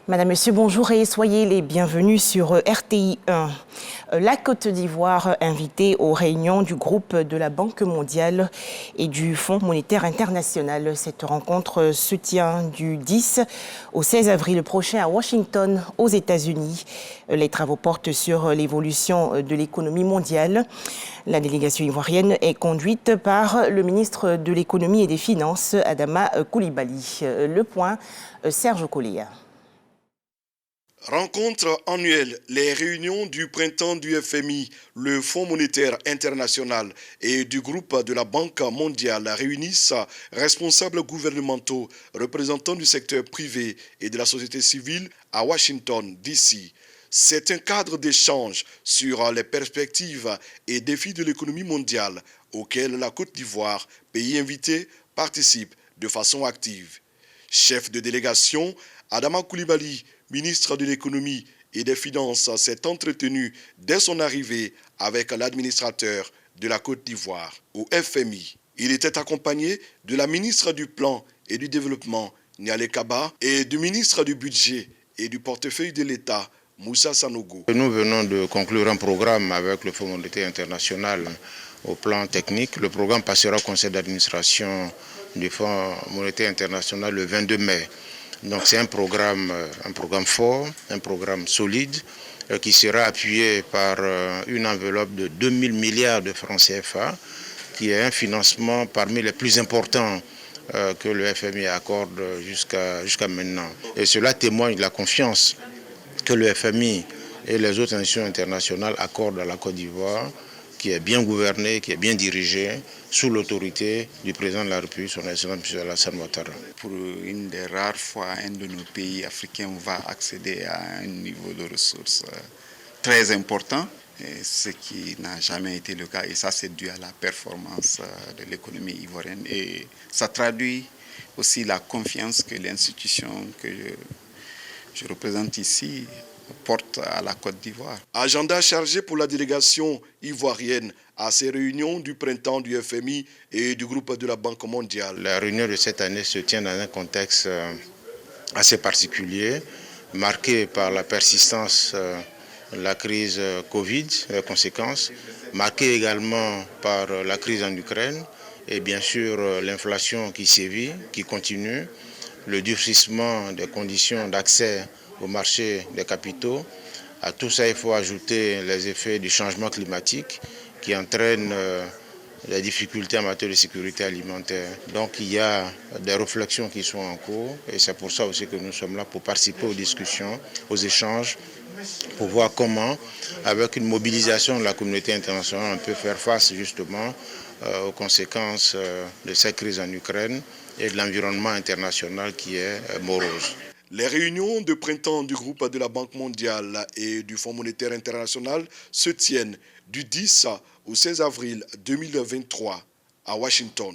Madame, Monsieur, bonjour et soyez les bienvenus sur RTI 1. La Côte d'Ivoire invitée aux réunions du groupe de la Banque mondiale et du Fonds monétaire international. Cette rencontre se tient du 10 au 16 avril prochain à Washington, aux États-Unis. Les travaux portent sur l'évolution de l'économie mondiale. La délégation ivoirienne est conduite par le ministre de l'Économie et des Finances, Adama Coulibaly. Le point, Serge Collier. Rencontre annuelle, les réunions du printemps du FMI, le Fonds monétaire international et du groupe de la Banque mondiale réunissent responsables gouvernementaux, représentants du secteur privé et de la société civile à Washington, D.C. C'est un cadre d'échange sur les perspectives et défis de l'économie mondiale auquel la Côte d'Ivoire, pays invité, participe de façon active. Chef de délégation, Adama Coulibaly, ministre de l'économie et des finances, s'est entretenu dès son arrivée avec l'administrateur de la Côte d'Ivoire au FMI. Il était accompagné de la ministre du Plan et du Développement, Niale Kaba, et du ministre du Budget et du portefeuille de l'État, Moussa Sanogo. Nous venons de conclure un programme avec le Fonds monétaire international au plan technique. Le programme passera au conseil d'administration du Fonds monétaire international le 22 mai. Donc c'est un programme fort, un programme solide qui sera appuyé par une enveloppe de 2000 milliards de francs CFA, qui est un financement parmi les plus importants que le FMI accorde jusqu'à maintenant. Et cela témoigne de la confiance que le FMI et les autres institutions internationales accordent à la Côte d'Ivoire, qui est bien gouvernée, qui est bien dirigée, sous l'autorité du président de la République, son Excellence M. Alassane Ouattara. Pour une des rares fois, un de nos pays africains va accéder à un niveau de ressources très important, ce qui n'a jamais été le cas. Et ça, c'est dû à la performance de l'économie ivoirienne. Et ça traduit aussi la confiance que l'institution que je représente ici porte à la Côte d'Ivoire. Agenda chargé pour la délégation ivoirienne à ces réunions du printemps du FMI et du groupe de la Banque mondiale. La réunion de cette année se tient dans un contexte assez particulier, marqué par la persistance de la crise Covid, les conséquences, marqué également par la crise en Ukraine et bien sûr l'inflation qui sévit, qui continue, le durcissement des conditions d'accès au marché des capitaux. À tout ça, il faut ajouter les effets du changement climatique qui entraînent les difficultés en matière de sécurité alimentaire. Donc il y a des réflexions qui sont en cours et c'est pour ça aussi que nous sommes là pour participer aux discussions, aux échanges, pour voir comment, avec une mobilisation de la communauté internationale, on peut faire face justement aux conséquences de cette crise en Ukraine et de l'environnement international qui est morose. Les réunions de printemps du groupe de la Banque mondiale et du Fonds monétaire international se tiennent du 10 au 16 avril 2023 à Washington.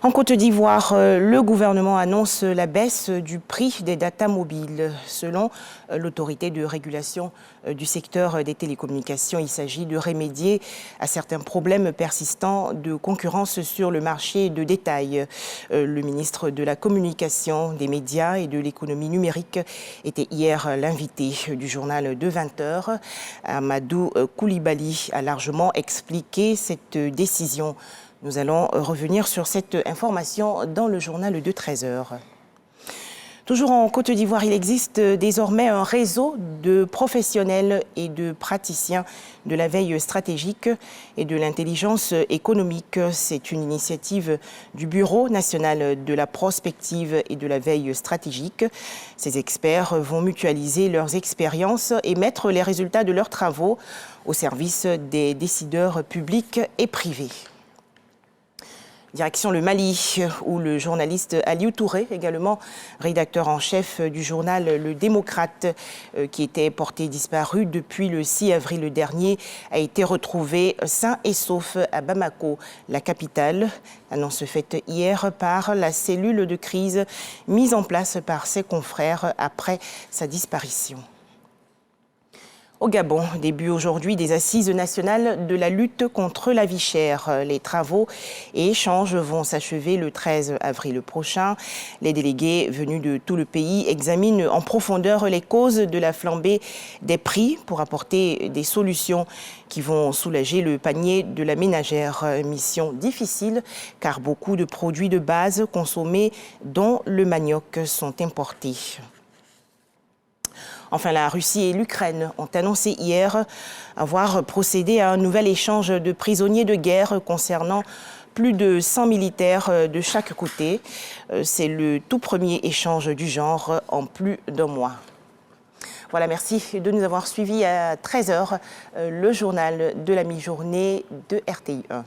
En Côte d'Ivoire, le gouvernement annonce la baisse du prix des data mobiles. Selon l'autorité de régulation du secteur des télécommunications, il s'agit de remédier à certains problèmes persistants de concurrence sur le marché de détail. Le ministre de la Communication, des médias et de l'économie numérique était hier l'invité du journal de 20h. Amadou Coulibaly a largement expliqué cette décision. Nous allons revenir sur cette information dans le journal de 13h. Toujours en Côte d'Ivoire, il existe désormais un réseau de professionnels et de praticiens de la veille stratégique et de l'intelligence économique. C'est une initiative du Bureau national de la prospective et de la veille stratégique. Ces experts vont mutualiser leurs expériences et mettre les résultats de leurs travaux au service des décideurs publics et privés. Direction le Mali, où le journaliste Aliou Touré, également rédacteur en chef du journal Le Démocrate, qui était porté disparu depuis le 6 avril dernier, a été retrouvé sain et sauf à Bamako, la capitale. Annonce faite hier par la cellule de crise mise en place par ses confrères après sa disparition. Au Gabon, début aujourd'hui des assises nationales de la lutte contre la vie chère. Les travaux et échanges vont s'achever le 13 avril prochain. Les délégués venus de tout le pays examinent en profondeur les causes de la flambée des prix pour apporter des solutions qui vont soulager le panier de la ménagère. Mission difficile car beaucoup de produits de base consommés, dont le manioc, sont importés. Enfin, la Russie et l'Ukraine ont annoncé hier avoir procédé à un nouvel échange de prisonniers de guerre concernant plus de 100 militaires de chaque côté. C'est le tout premier échange du genre en plus d'un mois. Voilà, merci de nous avoir suivis à 13h, le journal de la mi-journée de RTI 1.